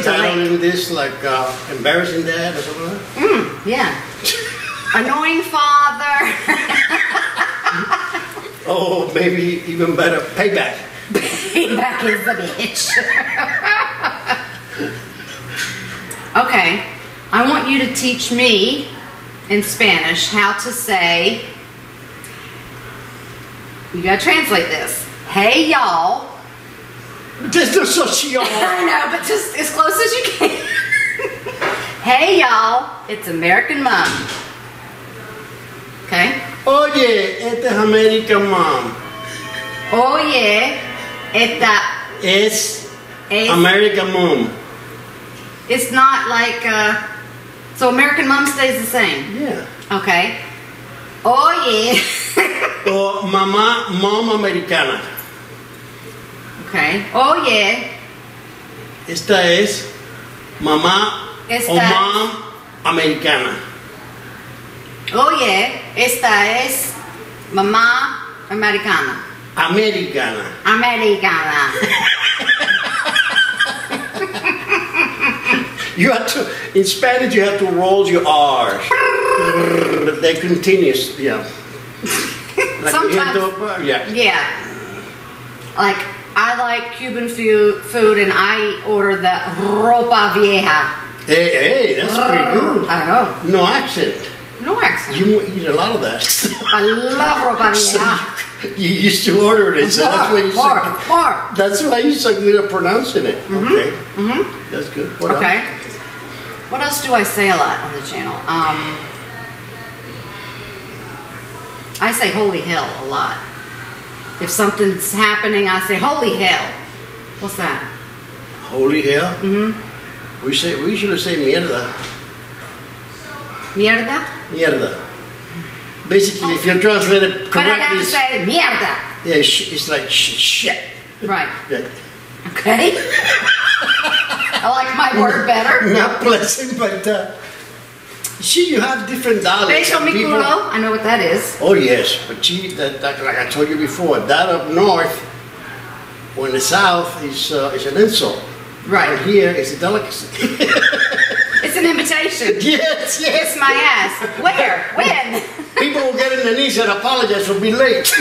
Titling this like embarrassing dad or something like that? Yeah. Annoying father. Oh, maybe even better, payback. Payback is the bitch. Okay, I want you to teach me in Spanish how to say, you gotta translate this. Hey y'all. There's no such y'all. I know, but just as close as you can. Hey y'all, it's American Mom. Okay? Oye, esta es American Mom. Oye, esta Es American Mom. It's not like, so American Mom stays the same. Yeah. Okay. Oye. O Mom Americana. Okay. Oye. Esta es Mamá o Mom Americana. Oye, esta es Mamá Americana. Americana. Americana. You have to, in Spanish, you have to roll your R's. They're continuous, yeah. Like Sometimes, yeah. Like, I like Cuban food and I order the ropa vieja. Hey, that's pretty good. I know. No accent. No accent. You eat a lot of that. I love ropa vieja. You used to order it, so that's why you more. That's why you're so good at pronouncing it. Okay. That's good. What okay. else? What else do I say a lot on the channel? I say holy hell a lot. If something's happening, I say holy hell. What's that? Holy hell? We usually say mierda. Mierda? Mierda. Basically, if you translate it correctly. But I have to say mierda. Yeah, it's like shit. Right. Yeah. Okay. I like my word better. Not pleasant, but see, you have different dialects. Beso mi culo. I know what that is. Oh yes, but see, that like I told you before, that up north or in the south is an insult. Right. But here is a delicacy. It's an invitation. Yes. Kiss my ass. Where? When? People will get in their knees and apologize for being late.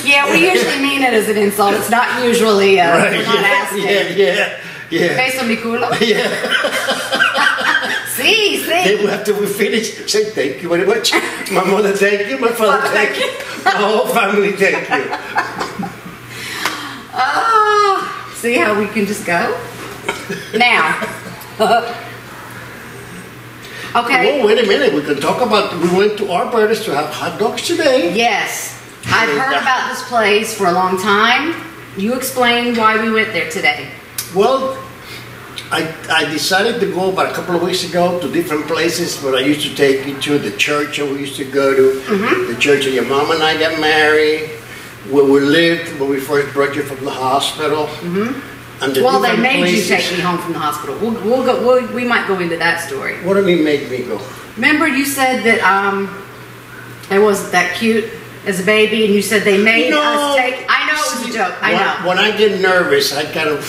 Yeah, we usually mean it as an insult. It's not usually, right, we're not asking. Yeah. Beso mi culo. Yeah. See. Then after we finish, say thank you very much. My mother, thank you. My father, thank you. My whole family, thank you. Oh, see how we can just go? Now. Okay. Oh, wait a minute. We can talk about, we went to Arbutus to have hot dogs today. Yes. I've heard about this place for a long time. You explain why we went there today. Well, I decided to go about a couple of weeks ago to different places where I used to take you to, the church that we used to go to, the church where your mom and I got married, where we lived when we first brought you from the hospital. And well, they made you take me home from the hospital. We might go into that story. What do you mean made me go? Remember you said that I wasn't that cute as a baby, and you said they made us take. I know it was a joke. I know. When I get nervous, I kind of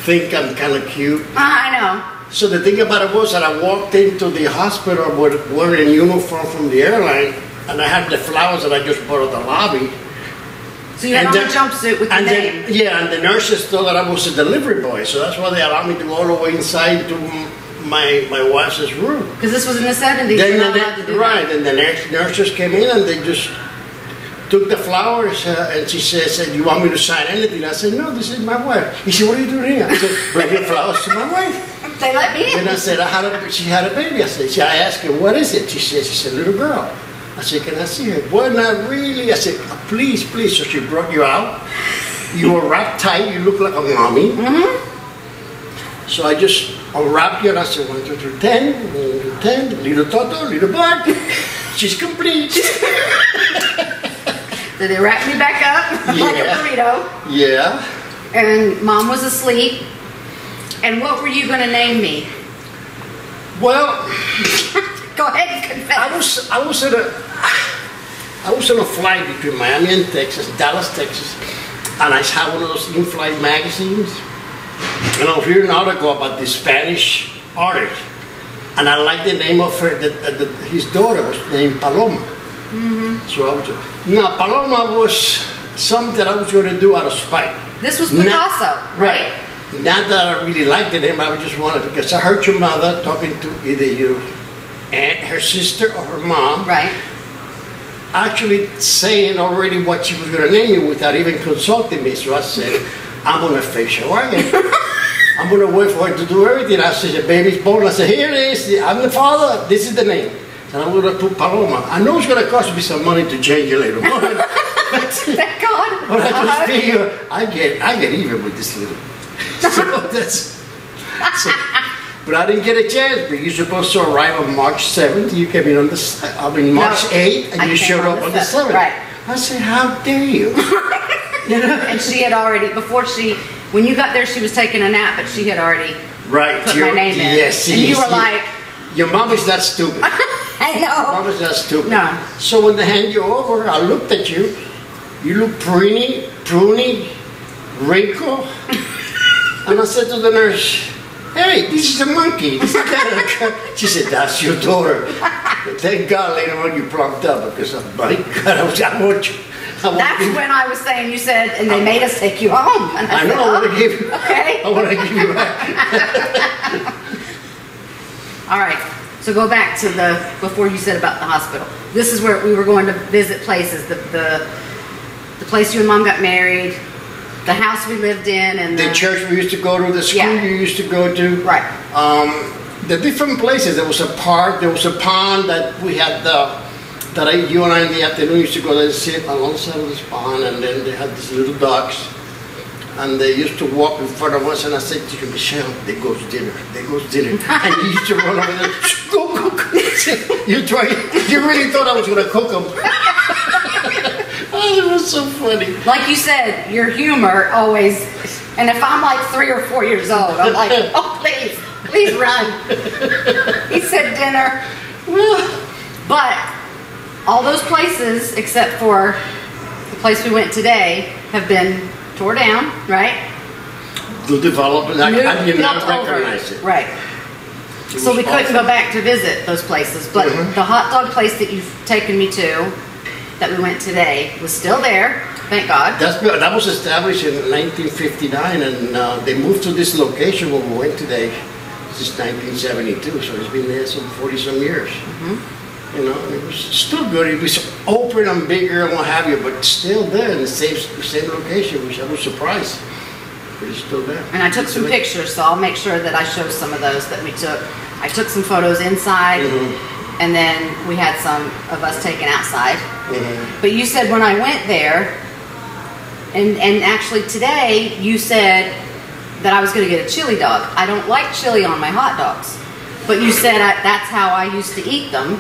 think I'm kind of cute. I know. So the thing about it was that I walked into the hospital wearing a uniform from the airline, and I had the flowers that I just bought at the lobby. So you had on a jumpsuit with the name. And the nurses thought that I was a delivery boy, so that's why they allowed me to go all the way inside to my wife's room. Because this was in the 70s. Right, and the nurses came in and they just took the flowers and she said, you want me to sign anything? I said, no, this is my wife. He said, what are you doing here? I said, bringing flowers to my wife. They let me in. And I said, she had a baby. I asked her, what is it? She said, she's a little girl. I said, can I see her? Well, not really. I said, please. So she brought you out. You were wrapped tight. You look like a mommy. So I just unwrapped you and I said, 1, 2, 3, 10, 10, little Toto, little bug. She's complete. So they wrapped me back up like a burrito. Yeah. And Mom was asleep. And what were you going to name me? Well, go ahead and confess. I was at a. I was on a flight between Miami and Texas, Dallas, Texas, and I had one of those in-flight magazines, and I was reading an article about this Spanish artist, and I liked the name of her. His daughter was named Paloma. So I was, now Paloma was something that I was going to do out of spite. This was Picasso, right? Not that I really liked the name, I just wanted, because I heard your mother talking to either your aunt, her sister, or her mom. Right. Actually saying already what she was going to name you without even consulting me. So I said, I'm going to fix your wagon. I'm going to wait for her to do everything. I said, the baby's born. I said, here it is. I'm the father. This is the name. And I'm going to put Paloma. I know it's going to cost me some money to change it later on. Thank God. But I just figure I get even with this little. But I didn't get a chance. But you're supposed to arrive on March 7th. You came in on March 8th, and you showed up on the 7th. Right. I said, how dare you? And she had already, when you got there, she was taking a nap, but she had already put my name in. Yes, and you were like, your mom is not stupid. I know. Mom is not stupid. No. So when they hand you over, I looked at you. You look pruny, wrinkled. And I said to the nurse, hey, this is a monkey. She said, that's your daughter. Thank God later on you plumped up, because my God, I want you. That's when I was saying, you said, and they made us take you home. And I know, I want to give you. Okay. I want to give you back. All right. So go back to before you said about the hospital. This is where we were going to visit places. The place you and Mom got married, the house we lived in, and the church we used to go to, the school you used to go to. Right. The different places. There was a park, there was a pond that we had you and I in the afternoon used to go there and sit alongside of this pond, and then they had these little ducks, and they used to walk in front of us, and I said to you, Michelle, there goes dinner, and you used to run over there, go. You really thought I was going to cook them. Oh, it was so funny. Like you said, your humor always, and if I'm like 3 or 4 years old, I'm like, oh, please run. He said dinner. But all those places, except for the place we went today, have been tore down, right? The development, I did not recognize it. Right. So we couldn't go back to visit those places, but the hot dog place that you've taken me to, that we went today, was still there, thank God. That was established in 1959, and they moved to this location where we went today. This is 1972, so it's been there some 40-some years. You know, and it was still good. It was open and bigger and what have you, but still there in the same location, which I was surprised. But it's still there. And I took some pictures, so I'll make sure that I show some of those that we took. I took some photos inside, and then we had some of us taken outside. But you said when I went there, and actually today, you said that I was going to get a chili dog. I don't like chili on my hot dogs. But you said that's how I used to eat them.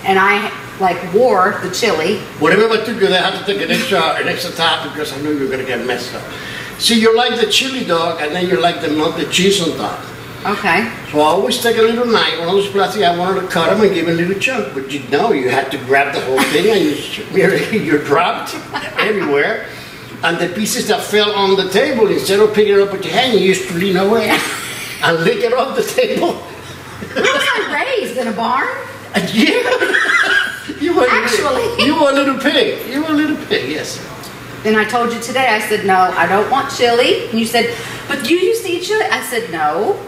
And I wore the chili. Whatever I took you there, I had to take an extra top because I knew you were going to get messed up. See, you like the chili dog, and then you like the melted cheese on top. Okay. So I always take a little knife, one of those plastic, I wanted to cut them and give them a little chunk. But you had to grab the whole thing, and you're dropped everywhere. And the pieces that fell on the table, instead of picking it up with your hand, you used to lean away and lick it off the table. Where was I raised? In a barn? Yeah. You were a little pig. You were a little pig, yes. And I told you today, I said, no, I don't want chili. And you said, but you used to eat chili? I said, no.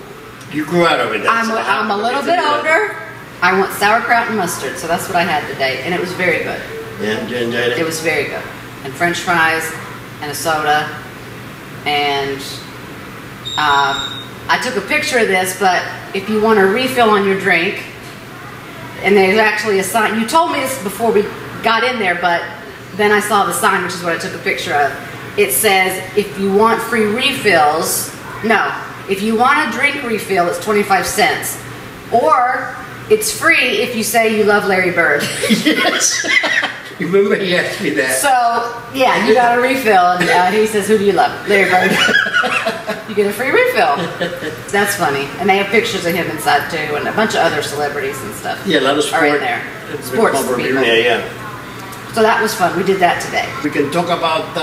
You grew out of it. I'm a little bit older. I want sauerkraut and mustard. So that's what I had today. And it was very good. Yeah, you enjoyed it? It was very good. And French fries and a soda. And I took a picture of this, but if you want a refill on your drink, and there's actually a sign. You told me this before we got in there, but then I saw the sign, which is what I took a picture of. It says, if you want free refills, if you want a drink refill, it's 25 cents. Or it's free if you say you love Larry Bird. Yes. You remember he asked me that. So, yeah, you got a refill, and he says, who do you love? Larry Bird. You get a free refill. That's funny. And they have pictures of him inside, too, and a bunch of other celebrities and stuff. Yeah, a lot of are in there. Sports people. Yeah. So that was fun. We did that today. We can talk about the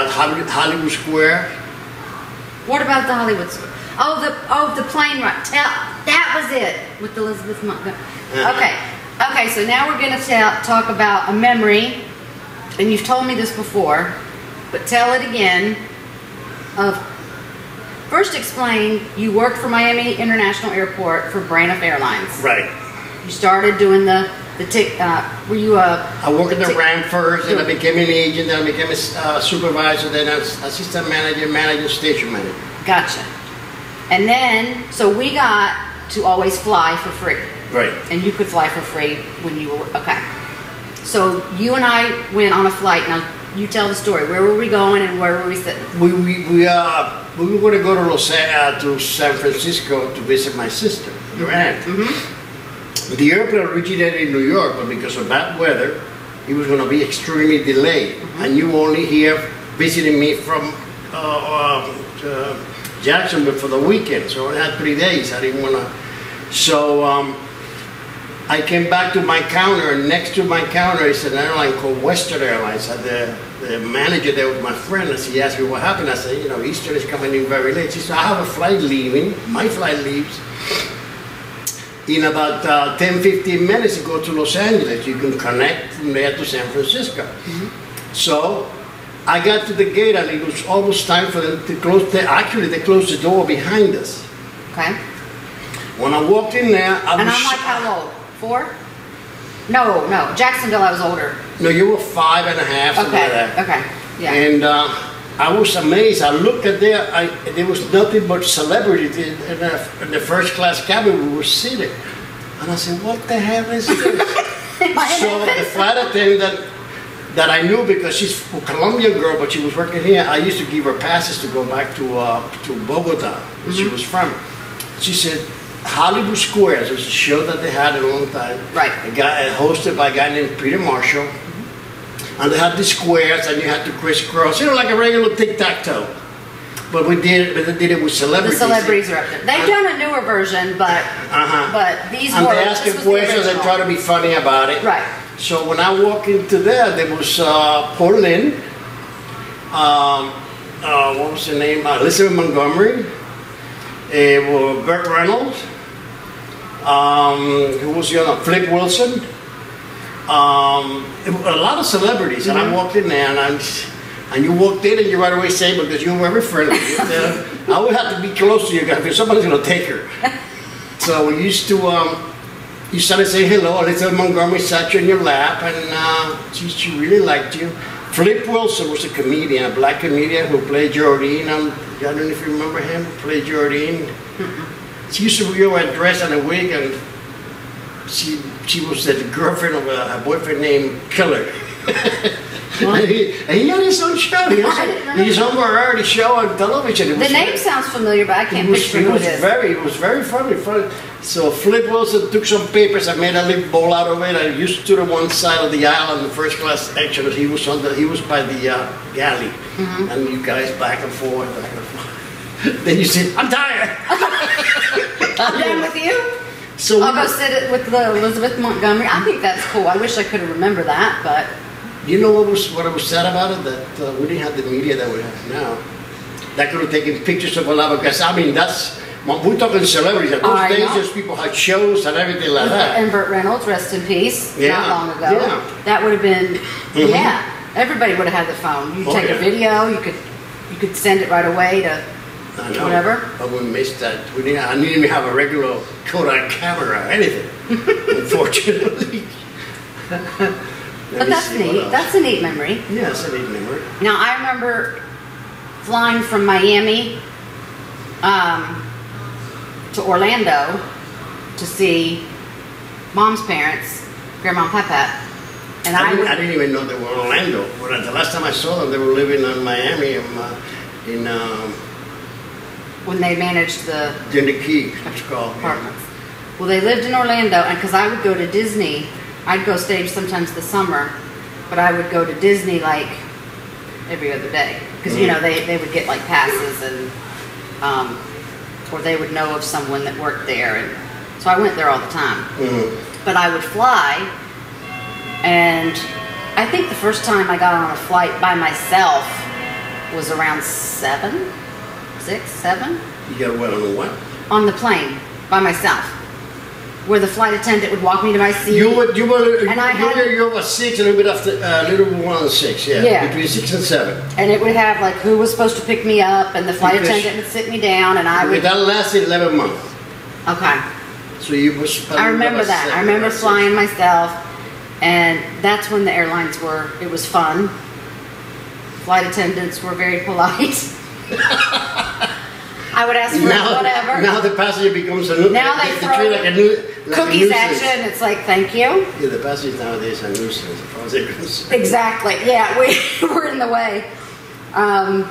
Hollywood Square. What about the Hollywood Square? Oh, the plane ride. That was it with Elizabeth Montgomery. Okay, so now we're going to talk about a memory, and you've told me this before, but tell it again. First explain, you worked for Miami International Airport for Braniff Airlines. Right. You started doing the were you I worked in the ramp first, and I became an agent, then I became a supervisor, then assistant manager, station manager. Gotcha. And then, so we got to always fly for free. Right. And you could fly for free when you were, okay. So you and I went on a flight. Now, you tell the story. Where were we going and where were we sitting? We were going to go to San Francisco to visit my sister, your aunt. The airplane originated in New York, but because of bad weather, it was going to be extremely delayed. And you only here visiting me from Jacksonville for the weekend, so I had 3 days. I didn't want to. So I came back to my counter, and next to my counter is an airline called Western Airlines. The manager there was my friend, and he asked me what happened. I said, Eastern is coming in very late. She said, I have a flight leaving. My flight leaves in about 10-15 minutes to go to Los Angeles. You can connect from there to San Francisco. So I got to the gate, and it was almost time for them to close. Actually, they closed the door behind us. Okay. When I walked in there, I'm like, how old? 4? No. Jacksonville, I was older. No, you were 5 and a half. Okay. Yeah. And I was amazed. I looked at there was nothing but celebrities in the first class cabin we were sitting. And I said, what the hell is this? So the flight attendant that I knew, because she's a Colombian girl, but she was working here, I used to give her passes to go back to Bogota, where she was from. She said, Hollywood Square, it was a show that they had a long time. Right. Hosted by a guy named Peter Marshall. And they had the squares, and you had to crisscross, like a regular tic-tac-toe. But they did it with celebrities. The celebrities are up there. They've done a newer version, but these and were. And they ask questions and try to be funny about it. Right. So when I walked into there was Paul Lynn, what was her name? Elizabeth Montgomery, Burt Reynolds, who was the other? Flip Wilson. A lot of celebrities, and I walked in there, and you walked in, and you right away say, because you were very friendly, I would have to be close to you guys because somebody's going to take her. So we used to, you started saying hello. Elizabeth Montgomery sat you in your lap, and she really liked you. Flip Wilson was a comedian, a black comedian who played Jordine. I don't know if you remember him, played Jordine. She used to wear a dress and a wig, and she was the girlfriend of a boyfriend named Killer. and he had his own show. He had his own variety show on television. The name sounds familiar, but I can't picture who it is. It was very funny. So Flip Wilson took some papers and made a little bowl out of it. I used to the one side of the aisle in the first class section. He was by the galley, and you guys back and forth. Then you said, "I'm tired. I'm done with you." So I'll go sit with the Elizabeth Montgomery. I think that's cool. I wish I could remember that, but you know what was sad about it? That we didn't have the media that we have now. That could have taken pictures of a lot, because we're talking celebrities. At those days, those people had shows and everything like that. And Burt Reynolds, rest in peace, not long ago. Yeah. That would have been, everybody would have had the phone. You take a video, you could send it right away to whatever. But we missed that. I didn't even have a regular Kodak camera or anything, unfortunately. But that's neat. That's a neat memory. Yeah, it's a neat memory. Now, I remember flying from Miami to Orlando to see Mom's parents, Grandma and Papa. And I didn't even know they were in Orlando. The last time I saw them, they were living in Miami when they managed the Key, it's called apartments. Well, they lived in Orlando, and because I would go to Disney, I'd go stage sometimes this summer, but I would go to Disney like every other day because they would get like passes, and or they would know of someone that worked there, and so I went there all the time. But I would fly And I think the first time I got on a flight by myself was around 7, 6, 7. You got what on the what? On the plane by myself, where the flight attendant would walk me to my seat. You were and you were 6, a little bit after, a little more than 6, yeah. Between 6 and 7. And it would have like who was supposed to pick me up, and the flight attendant would sit me down, and I would. That lasted 11 months. Okay. So you was. I remember that. I remember flying myself, and that's when the airlines were. It was fun. Flight attendants were very polite. I would ask for whatever. Now the passenger becomes a nuisance. Now they throw cookies at you, and it's like, thank you. Yeah, the passengers nowadays are nuisance. Exactly. Yeah, we were in the way. And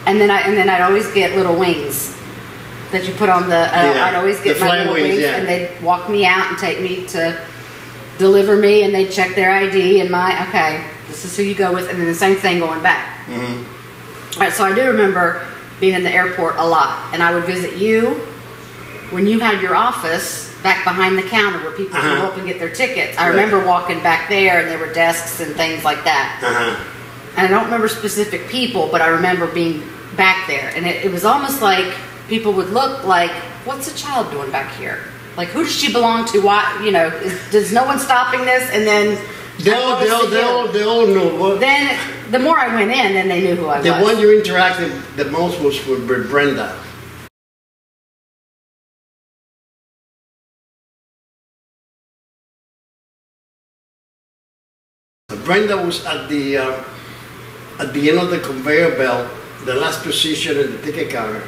then I'd always get little wings that you put on the. I'd always get my little wings, and they'd walk me out and take me to deliver me, and they'd check their ID and okay, this is who you go with, and then the same thing going back. Mm-hmm. All right, so I do remember being in the airport a lot, and I would visit you when you had your office back behind the counter where people could go up and get their tickets. I remember walking back there, and there were desks and things like that. And I don't remember specific people, but I remember being back there, and it was almost like people would look like, what's a child doing back here? Like, who does she belong to? Why, does no one stopping this? And then they all know. Then the more I went in, then they knew who I was. The one you interacted the most was with Brenda. Brenda was at the end of the conveyor belt, the last position in the ticket counter.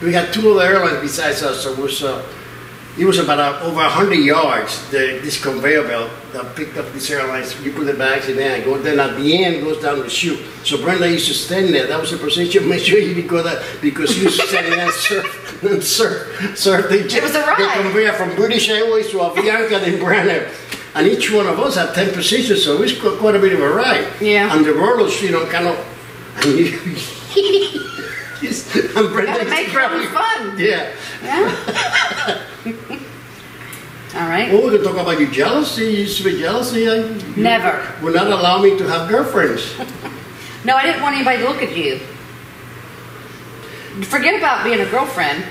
We had 2 other airlines besides us, so it was about over 100 yards, this conveyor belt that picked up these airlines. You put the bags in there and go, then at the end goes down the chute. So Brenda used to stand there. That was the position. Make sure you didn't go there because she used to stand there and surf the conveyor from British Airways to Avianca and Brandon. And each one of us had 10 positions, so it was quite a bit of a ride. Yeah. And the rollers, kind of, and Brenda make it fun. Yeah. All right. Well, we can talk about your jealousy. You used to be jealousy. Never. Would not allow me to have girlfriends. No, I didn't want anybody to look at you. Forget about being a girlfriend.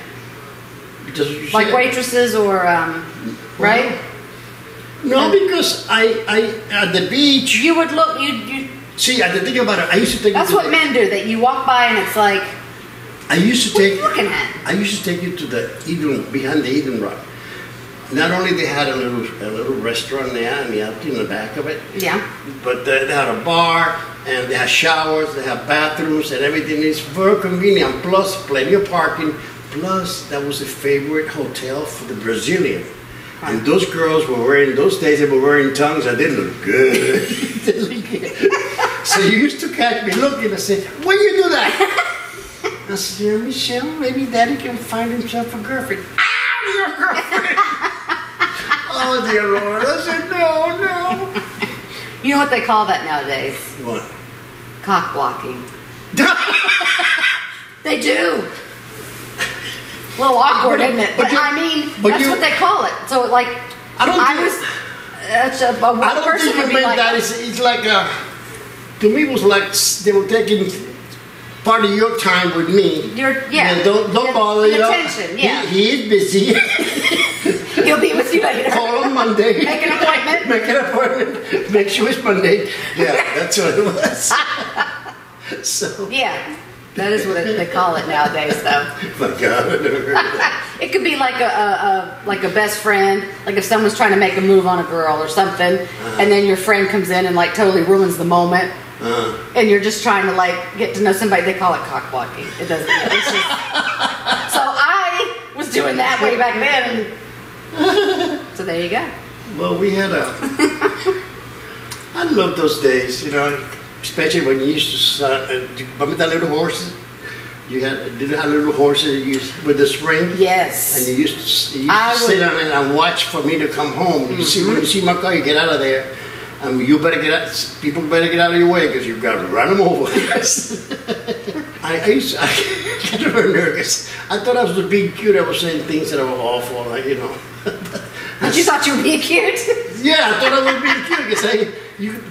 Like waitresses or, right? No, because I at the beach. You would look. You. See, I think about it. I used to take. That's what men do. That you walk by and it's like. I used to take. What are you looking at? I used to take you to the behind the Eden Rock. Not only they had a little restaurant there and in the back of it. Yeah. But they had a bar and they had showers, they had bathrooms and everything. It's very convenient. Plus plenty of parking. Plus that was a favorite hotel for the Brazilian. And those girls were wearing, those days they were wearing tongues and they looked good. So you used to catch me looking and say, when you do that? I said, yeah, Michelle, maybe Daddy can find himself a girlfriend. Ah, your girlfriend! Oh, dear Lord. I said, no. You know what they call that nowadays? What? Cock blocking. They do. A little awkward, isn't it? But I mean, that's what they call it. So, like, I don't person think would be like that. It's like to me, it was like they were taking part of your time with me. Don't bother. Attention, He is busy. He'll be with you later. Call on Monday. Make an appointment. Make sure it's Monday. Yeah, that's what it was. So. Yeah. That is what they call it nowadays, though. My God, I never heard of that. It could be like a best friend, like if someone's trying to make a move on a girl or something, and then your friend comes in and like totally ruins the moment, and you're just trying to like get to know somebody. They call it cock blocking. It doesn't. It's just, so I was doing that way back then, and so there you go. Well, we had I love those days, especially when you used to remember that little horses? Did you have little horses with the spring? Yes. And you used to sit on it and watch for me to come home. Mm-hmm. When you see my car, you get out of there. And you better get out, people better get out of your way because you've got to run them over. I got very nervous. I thought I was being cute. I was saying things that were awful, But you thought you were being cute? Yeah, I thought I was being cute because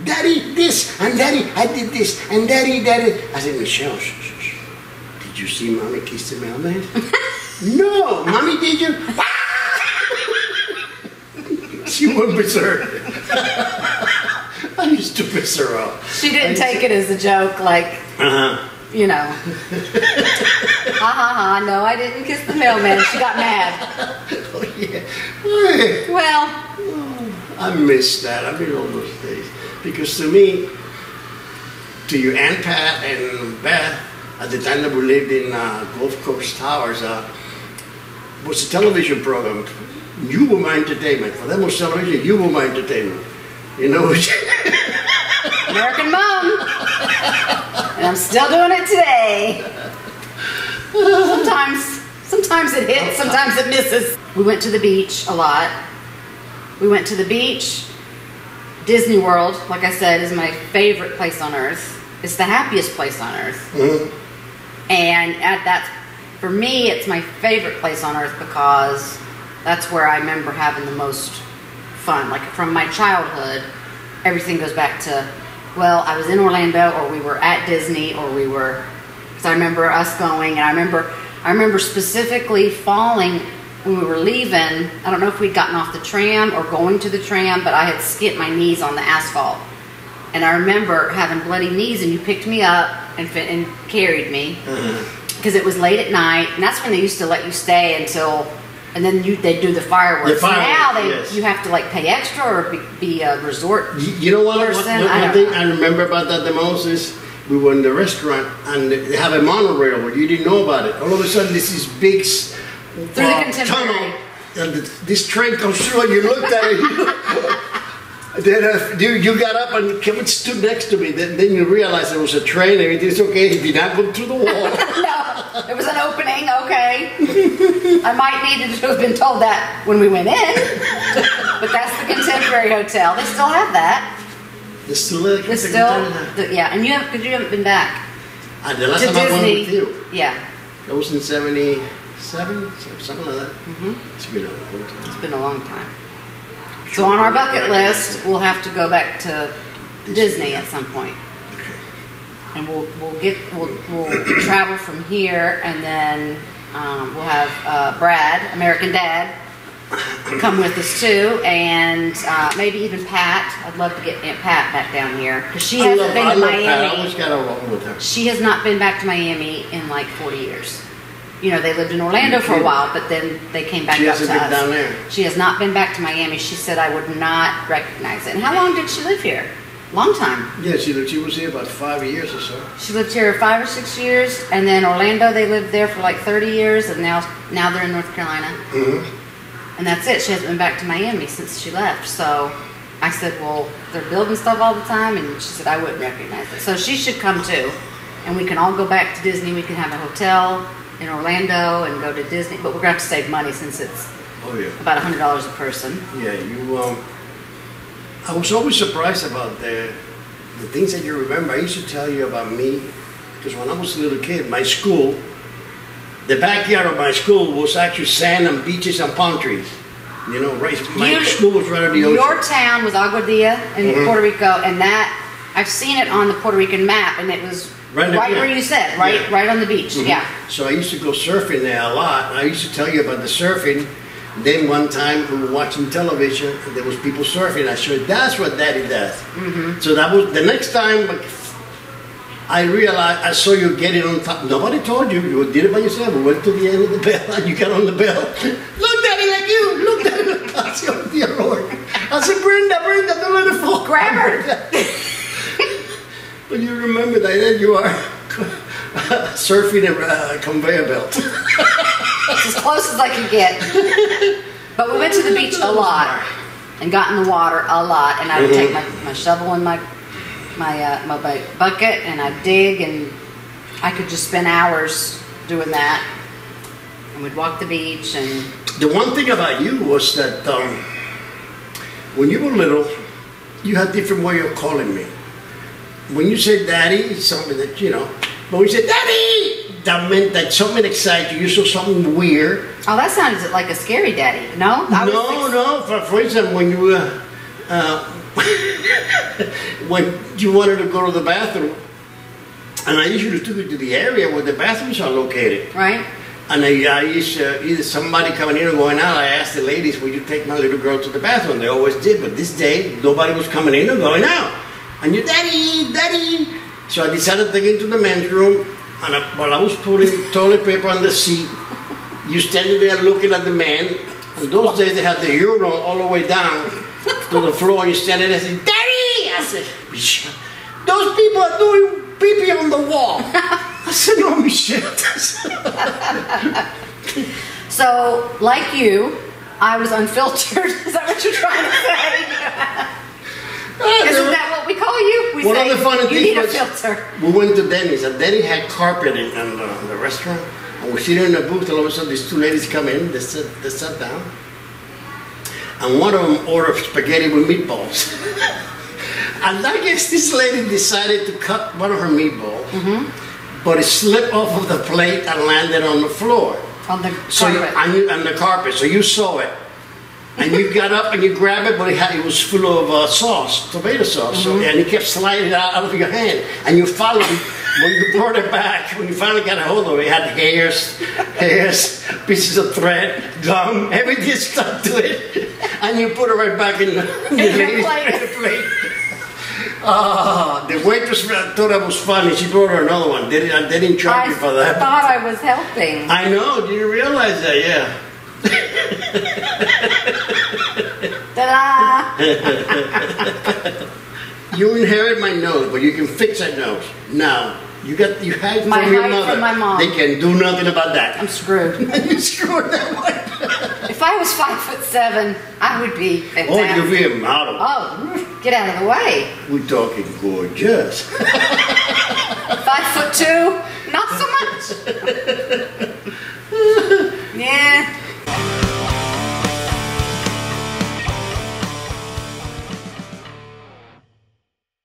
Daddy, this, and Daddy, I did this, and Daddy. I said, Michelle, shh. Did you see Mommy kiss the mailman? No, Mommy, did you? She went berserk. I used to piss her off. She didn't take it as a joke, like, you know. Ha, no, I didn't kiss the mailman. She got mad. Oh, yeah. Well, I miss that. I miss all those days. Because to me, to your Aunt Pat and Beth, at the time that we lived in Gulf Coast Towers, was a television program. You were my entertainment. For them was television, you were my entertainment. You know? American Mom. And I'm still doing it today. Sometimes it hits, sometimes it misses. We went to the beach a lot. We went to the beach. Disney World, like I said, is my favorite place on earth. It's the happiest place on earth. Mm-hmm. And for me, it's my favorite place on earth because that's where I remember having the most fun. Like from my childhood, everything goes back to, well, I was in Orlando, or we were at Disney, or we were, because I remember us going, and I remember specifically falling when we were leaving. I don't know if we'd gotten off the tram or going to the tram, but I had skipped my knees on the asphalt. And I remember having bloody knees, and you picked me up and carried me, because it was late at night, and that's when they used to let you stay until, and then they'd do the fireworks. Now you have to like pay extra or be a resort You know what? person. One thing I remember about that the most is we were in the restaurant and they have a monorail where you didn't know about it. All of a sudden, this is big tunnel, and this train comes through, and you looked at it. Then you got up and came and stood next to me. Then you realized it was a train. Everything's okay. He did not go through the wall. No, there was an opening. Okay, I might needed to have been told that when we went in. But that's the Contemporary Hotel. They still have that. They still have. Yeah, and you haven't been back. The last time I went with you. Yeah. That was in '77, something like that. Mm-hmm. It's been a long time. It's been a long time. So on our bucket list, we'll have to go back to Disney at some point. Okay. And we'll travel from here, and then we'll have Brad, American Dad, come with us too, and maybe even Pat. I'd love to get Aunt Pat back down here because she hasn't been to Miami. Pat. I always got along with her. She has not been back to Miami in like 40 years. You know, they lived in Orlando for a while, but then they came back up to us. She hasn't been down there. She has not been back to Miami. She said I would not recognize it. And how long did she live here? Long time. Yeah, she was here about 5 years or so. She lived here 5 or 6 years, and then Orlando, they lived there for like 30 years, and now they're in North Carolina. Mm-hmm. And that's it. She hasn't been back to Miami since she left. So I said, well, they're building stuff all the time, and she said I wouldn't recognize it. So she should come too, and we can all go back to Disney. We can have a hotel in Orlando and go to Disney, but we're gonna have to save money since it's about $100 a person. Yeah, I was always surprised about the things that you remember. I used to tell you about me, because when I was a little kid, my school, the backyard of my school was actually sand and beaches and palm trees. You know, my school was right on the ocean. Your town was Aguadilla in Puerto Rico, and that, I've seen it on the Puerto Rican map, and it was right where you said, right on the beach. Mm-hmm. Yeah. So I used to go surfing there a lot. I used to tell you about the surfing. Then one time we were watching television, and there was people surfing. I said, that's what Daddy does. Mm-hmm. So that was the next time I realized, I saw you getting on top. Nobody told you. You did it by yourself. We went to the end of the bell, and you got on the bell. Look, Daddy, like you. Look, Daddy. I said, oh, dear Lord. I said, Brenda, don't let her fall. Grab her. But you remember that, then you are surfing a conveyor belt. It's as close as I could get. But we went to the beach a lot and got in the water a lot. And I would take my shovel and my bucket, and I'd dig, and I could just spend hours doing that. And we'd walk the beach. And the one thing about you was that when you were little, you had different way of calling me. When you said Daddy, it's something that, you know, but when you said Daddy, that meant that something excited you. You saw something weird. Oh, that sounded like a scary daddy. No? No. For instance, when you when you wanted to go to the bathroom, and I usually took you to the area where the bathrooms are located. Right. And I used to, either somebody coming in or going out, I asked the ladies, will you take my little girl to the bathroom? They always did, but this day, nobody was coming in or going out. And you, Daddy, Daddy. So I decided to get into the men's room, and while I was putting toilet paper on the seat, you standing there looking at the man. And those days they had the urinal all the way down to the floor, and you standing there saying, Daddy! I said, those people are doing pee-pee on the wall. I said, no, Michelle. So, like you, I was unfiltered. Is that what you're trying to say? Isn't that what we call you? We one say, of the funny you need a things was, filter. we went to Denny's, and Denny had carpet in the restaurant. And we're sitting in the booth, all of a sudden these two ladies come in, they sat down. And one of them ordered spaghetti with meatballs. And I guess this lady decided to cut one of her meatballs, but it slipped off of the plate and landed on the floor. On the So carpet. on the carpet, so you saw it. And you got up and you grabbed it, but it was full of sauce, tomato sauce. So, and it kept sliding out of your hand. And you followed it. When you brought it back, when you finally got a hold of it, it had hairs, pieces of thread, gum, everything stuck to it. And you put it right back in the plate. The waitress thought that was funny. She brought her another one. They didn't charge you for that. I thought I was helping. I know. Did you realize that? Yeah. Ta-da! You inherit my nose, but you can fix that nose. Now, you hide My from your height mother. from my mom. They can do nothing about that. I'm screwed. You screwed that one. If I was 5'7", I would be fantastic. Oh, you'd be a model. Oh, get out of the way. We're talking gorgeous. 5'2", not so much.